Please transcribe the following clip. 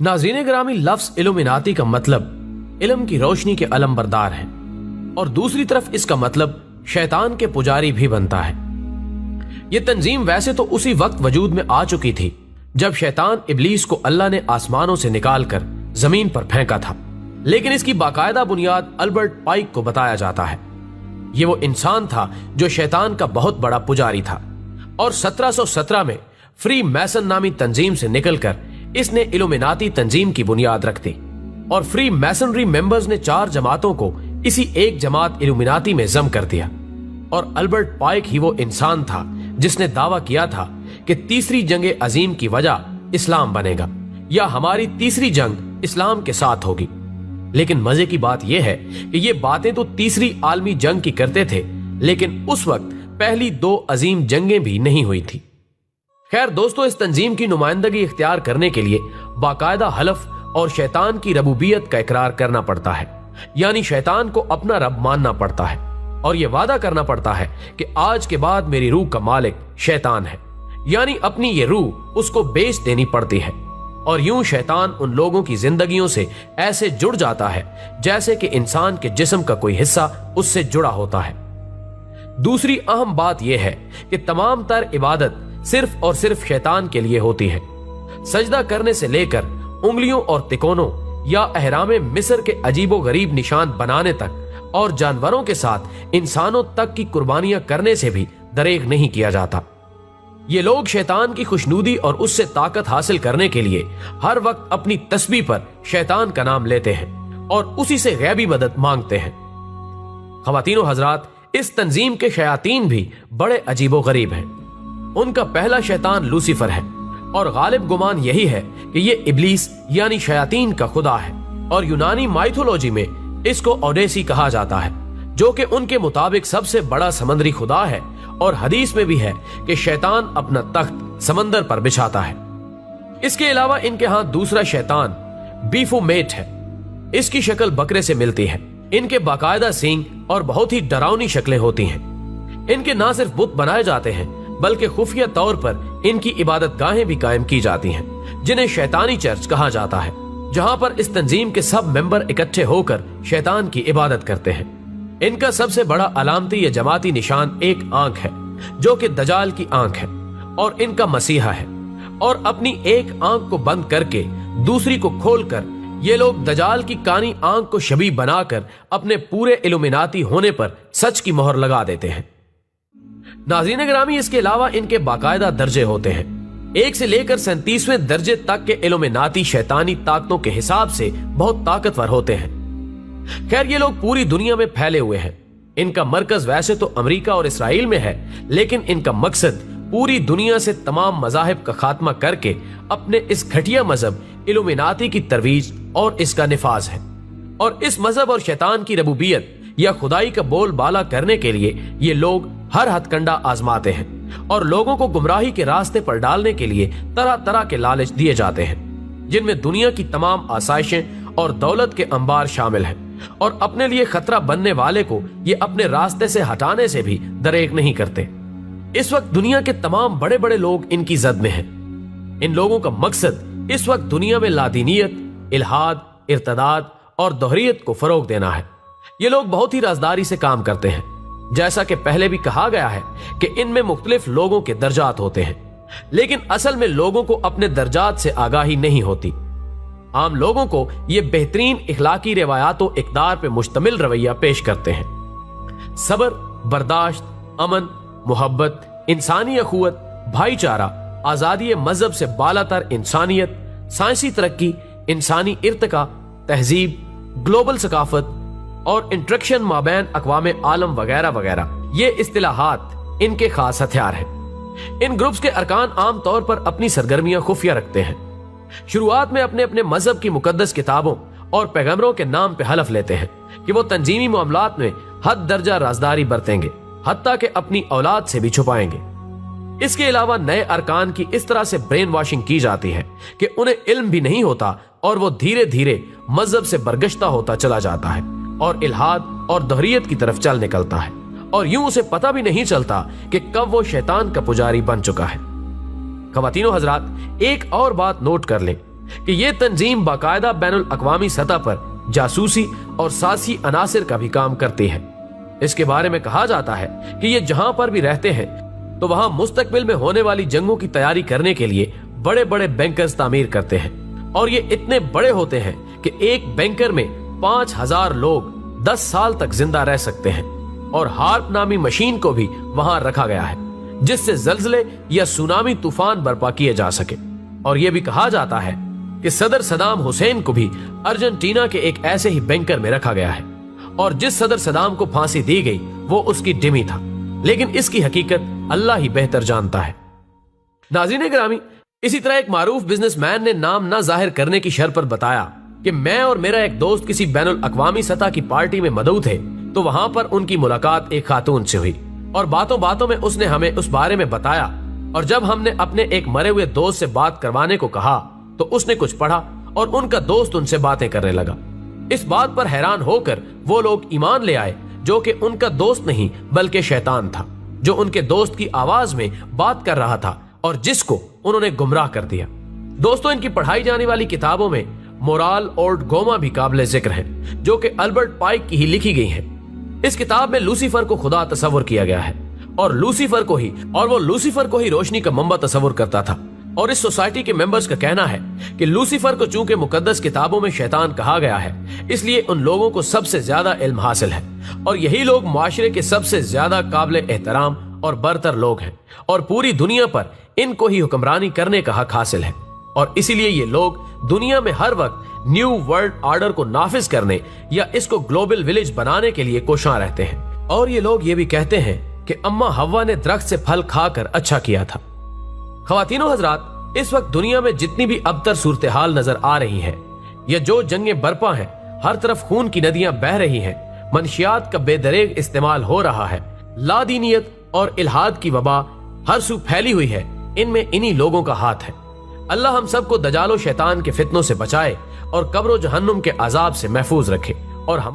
नाज़रीन ग्रामी, लफ्ज इल्यूमिनाती का मतलब इल्म की रोशनी के अलमबरदार है और दूसरी तरफ इसका मतलब शैतान के पुजारी भी बनता है। यह तंजीम वैसे तो उसी वक्त वजूद में आ चुकी थी जब शैतान इब्लीस को अल्लाह ने आसमानों से निकालकर जमीन पर फेंका था, लेकिन इसकी बाकायदा बुनियाद अल्बर्ट पाइक को बताया जाता है। ये वो इंसान था जो शैतान का बहुत बड़ा पुजारी था और 1717 में फ्री मैसन नामी तंजीम से निकलकर इसने इल्यूमिनाती तंजीम की बुनियाद रख दी और फ्री मैसनरी मेंबर्स ने 4 जमातों को इसी एक जमात इल्यूमिनाती में जम कर दिया। और अल्बर्ट पाइक ही वो इंसान था जिसने दावा किया था कि तीसरी जंग अजीम की वजह इस्लाम बनेगा या हमारी तीसरी जंग इस्लाम के साथ होगी। लेकिन मजे की बात यह है कि ये बातें तो तीसरी आलमी जंग की करते थे, लेकिन उस वक्त पहली 2 अजीम जंगें भी नहीं हुई थी। खैर दोस्तों, इस तंजीम की नुमाइंदगी इख्तियार करने के लिए बाकायदा हलफ और शैतान की रबूबियत का इकरार करना पड़ता है, यानी शैतान को अपना रब मानना पड़ता है और यह वादा करना पड़ता है कि आज के बाद मेरी रूह का मालिक शैतान है, यानी अपनी ये रूह उसको बेच देनी पड़ती है। और यूं शैतान उन लोगों की जिंदगियों से ऐसे जुड़ जाता है जैसे कि इंसान के जिस्म का कोई हिस्सा उससे जुड़ा होता है। दूसरी अहम बात यह है कि तमाम तर इबादत सिर्फ और सिर्फ शैतान के लिए होती है। सजदा करने से लेकर उंगलियों और तिकोनों या अहरामे मिस्र के अजीबो गरीब निशान बनाने तक और जानवरों के साथ इंसानों तक की कुर्बानियां करने से भी दरेग नहीं किया जाता। ये लोग शैतान की खुशनूदी और उससे ताकत हासिल करने के लिए हर वक्त अपनी तस्बीह पर शैतान का नाम लेते हैं और उसी से गैबी मदद मांगते हैं। ख़वातीनो हजरात, इस तंजीम के शयातीन भी बड़े अजीबो गरीब हैं। उनका पहला शैतान लूसीफर है और गालिब गुमान यही है कि ये इब्लीस यानी शयातीन का खुदा है और यूनानी माइथोलॉजी में इसको ओडेसी कहा जाता है, जो कि उनके मुताबिक सबसे बड़ा समंदरी खुदा है। और हदीस में भी है कि शैतान अपना तख्त समंदर पर बिछाता है। इसके अलावा इनके हाथ दूसरा शैतान बीफोमेट है। इसकी शक्ल बकरे से मिलती है। इनके बाकायदा सींग और बहुत ही डरावनी शक्लें होती हैं। इनके ना सिर्फ बुत बनाए जाते हैं बल्कि खुफिया तौर पर इनकी इबादत गाहें भी कायम की जाती हैं, जिन्हें शैतानी चर्च कहा जाता है, जहां पर इस तंजीम के सब मेंबर इकट्ठे होकर शैतान की इबादत करते हैं। इनका सबसे बड़ा अलामती या जमाती निशान एक आंख है, जो कि दजाल की आंख है और इनका मसीहा है। और अपनी एक आंख को बंद करके दूसरी को खोलकर ये लोग दजाल की कानी आंख को शबीह बनाकर अपने पूरे इल्यूमिनाती होने पर सच की मोहर लगा देते हैं। नाज़रीन ग्रामी, इसके अलावा इनके बाकायदा दर्जे होते हैं। 1 से लेकर 37वें दर्जे तक के इल्यूमिनाती शैतानी ताकतों के हिसाब से बहुत ताकतवर होते हैं। खैर, ये लोग पूरी दुनिया में फैले हुए हैं। इनका मरकज वैसे तो अमेरिका और इसराइल में है, लेकिन इनका मकसद पूरी दुनिया से तमाम मजाहिब का खात्मा करके अपने इस घटिया मजहब इल्यूमिनाती की तरवीज और इसका निफाज है। और इस मजहब और शैतान की रबूबियत या खुदाई का बोल बाला करने के लिए ये लोग हर हथकंडा आजमाते हैं और लोगों को गुमराही के रास्ते पर डालने के लिए तरह तरह के लालच दिए जाते हैं, जिनमें दुनिया की तमाम आसाइशें और दौलत के अंबार शामिल हैं। और अपने लिए खतरा बनने वाले को ये अपने रास्ते से हटाने से भी दरेक नहीं करते। इस वक्त दुनिया के तमाम बड़े बड़े लोग इनकी जद में हैं। इन लोगों का मकसद इस वक्त दुनिया में लादीनियत, इल्हाद, इर्तदाद और दोहरियत को फरोग देना है। ये लोग बहुत ही राजदारी से काम करते हैं। जैसा कि पहले भी कहा गया है कि इनमें मुख्तलिफ लोगों के दर्जात होते हैं, लेकिन असल में लोगों को अपने दर्जात से आगाही नहीं होती। आम लोगों को ये बेहतरीन इखलाकी रिवायातों इक़दार पे मुश्तमिल रवैया पेश करते हैं। सब्र, बर्दाश्त, अमन, मोहब्बत, इंसानी अखुवत, भाईचारा, आजादी मजहब से बालातर इंसानियत, साइंसी तरक्की, इंसानी इर्तिका, तहजीब, ग्लोबल सकाफत और इंटरेक्शन माबैन अक़वाम आलम वगैरह वगैरह, ये इस्तिलाहात इनके खास हथियार हैं। इन ग्रुप्स के अरकान आम तौर पर अपनी सरगर्मियां खुफिया रखते हैं। शुरुआत में अपने अपने मजहब की मुकद्दस किताबों और पैगंबरों के नाम पे हलफ लेते हैं कि वो तंजीमी मामलात में हद दर्जा राजदारी बरतेंगे, हत्ता के अपनी औलाद से भी छुपाएंगे। इसके अलावा नए अरकान की इस तरह से ब्रेन वॉशिंग की जाती है कि उन्हें इल्म भी नहीं होता और वो धीरे धीरे मजहब से बरगश्ता होता चला जाता है और इल्हाद और दोहरियत की तरफ चल निकलता है और यूं उसे पता भी नहीं चलता कि कब वो शैतान का पुजारी बन चुका है। ख़वातीनो हजरात, एक और बात नोट कर लें کہ یہ تنظیم باقاعدہ بین الاقوامی سطح پر جاسوسی اور سازشی عناصر کا بھی کام کرتی ہے۔ اس کے بارے میں کہا جاتا ہے کہ یہ جہاں پر بھی رہتے ہیں تو وہاں مستقبل میں ہونے والی جنگوں کی تیاری کرنے کے لیے بڑے بڑے بینکرز تعمیر کرتے ہیں، اور یہ اتنے بڑے ہوتے ہیں کہ ایک بینکر میں 5000 لوگ 10 سال تک زندہ رہ سکتے ہیں، اور ہارپ نامی مشین کو بھی وہاں رکھا گیا ہے جس سے زلزلے یا سونامی طوفان برپا کیے جا سکے۔ اور یہ بھی کہا جاتا ہے کہ صدر صدام حسین کو بھی ارجنٹینا کے ایک ایسے ہی بینکر میں رکھا گیا ہے، اور جس صدر صدام کو پھانسی دی گئی وہ اس کی ڈمی تھا، لیکن اس کی حقیقت اللہ ہی بہتر جانتا ہے۔ ناظرین گرامی، اسی طرح ایک معروف بزنس مین نے نام نہ ظاہر کرنے کی شرط پر بتایا کہ میں اور میرا ایک دوست کسی بین الاقوامی سطح کی پارٹی میں مدعو تھے، تو وہاں پر ان کی ملاقات ایک خاتون سے ہوئی، اور باتوں باتوں میں اس نے ہمیں اس بارے میں بتایا، اور جب ہم نے اپنے ایک مرے ہوئے دوست سے بات کروانے کو کہا تو اس نے کچھ پڑھا اور ان کا دوست ان سے باتیں کرنے لگا۔ اس بات پر حیران ہو کر وہ لوگ ایمان لے آئے جو کہ ان کا دوست نہیں بلکہ شیطان تھا، جو ان کے دوست کی آواز میں بات کر رہا تھا اور جس کو انہوں نے گمراہ کر دیا۔ دوستوں، ان کی پڑھائی جانے والی کتابوں میں مورال اور گوما بھی قابل ذکر ہیں، جو کہ البرٹ پائک کی ہی لکھی گئی ہیں۔ اس کتاب میں لوسیفر کو خدا تصور کیا گیا ہے، اور وہ لوسیفر کو ہی روشنی کا منبع تصور کرتا تھا، اور اس سوسائٹی کے ممبرز کا کہنا ہے کہ لوسیفر کو چونکہ مقدس کتابوں میں شیطان کہا گیا ہے، اس لیے ان لوگوں کو سب سے زیادہ علم حاصل ہے، اور یہی لوگ معاشرے کے سب سے زیادہ قابل احترام اور برتر لوگ ہیں، اور پوری دنیا پر ان کو ہی حکمرانی کرنے کا حق حاصل ہے، اور اسی لیے یہ لوگ دنیا میں ہر وقت نیو ورلڈ آرڈر کو نافذ کرنے یا اس کو گلوبل ولیج بنانے کے لیے کوشاں رہتے ہیں۔ اور یہ لوگ یہ بھی کہتے ہیں کہ اما حوا نے درخت سے پھل کھا کر اچھا کیا تھا۔ خواتین و حضرات، اس وقت دنیا میں جتنی بھی ابتر صورتحال نظر آ رہی ہیں یا جو جنگیں برپا ہیں، ہر طرف خون کی ندیاں بہہ رہی ہیں، منشیات کا بے دریغ استعمال ہو رہا ہے، لادینیت اور الحاد کی وبا ہر سو پھیلی ہوئی ہے، ان میں انہی لوگوں کا ہاتھ ہے۔ اللہ ہم سب کو دجال و شیطان کے فتنوں سے بچائے اور قبر و جہنم کے عذاب سے محفوظ رکھے، اور ہم